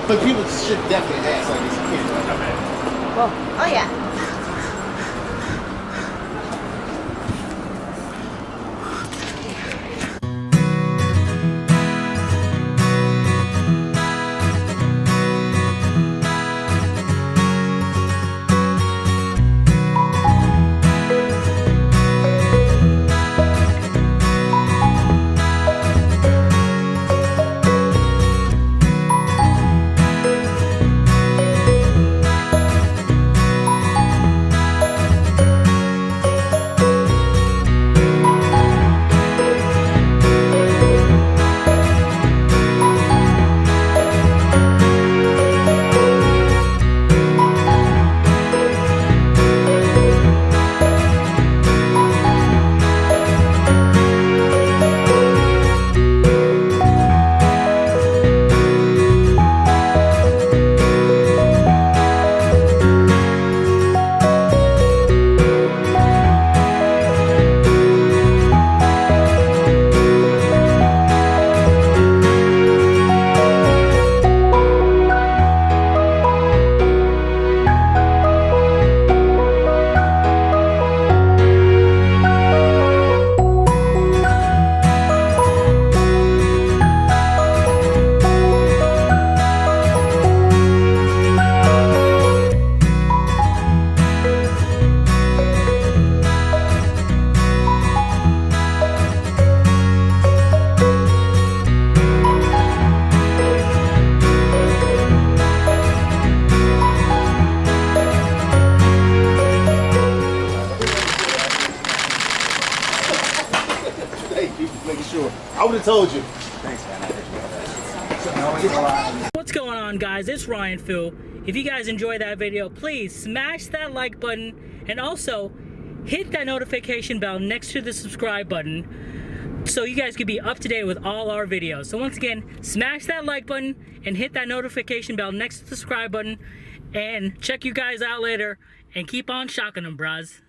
But people should definitely ask like this kid. Okay. Well, oh yeah. I would have told you. Thanks, man. What's going on, guys? It's Ryan Phil. If you guys enjoyed that video, please smash that like button and also hit that notification bell next to the subscribe button so you guys can be up to date with all our videos. So once again, smash that like button and hit that notification bell next to the subscribe button, and check you guys out later and keep on shocking them, bros.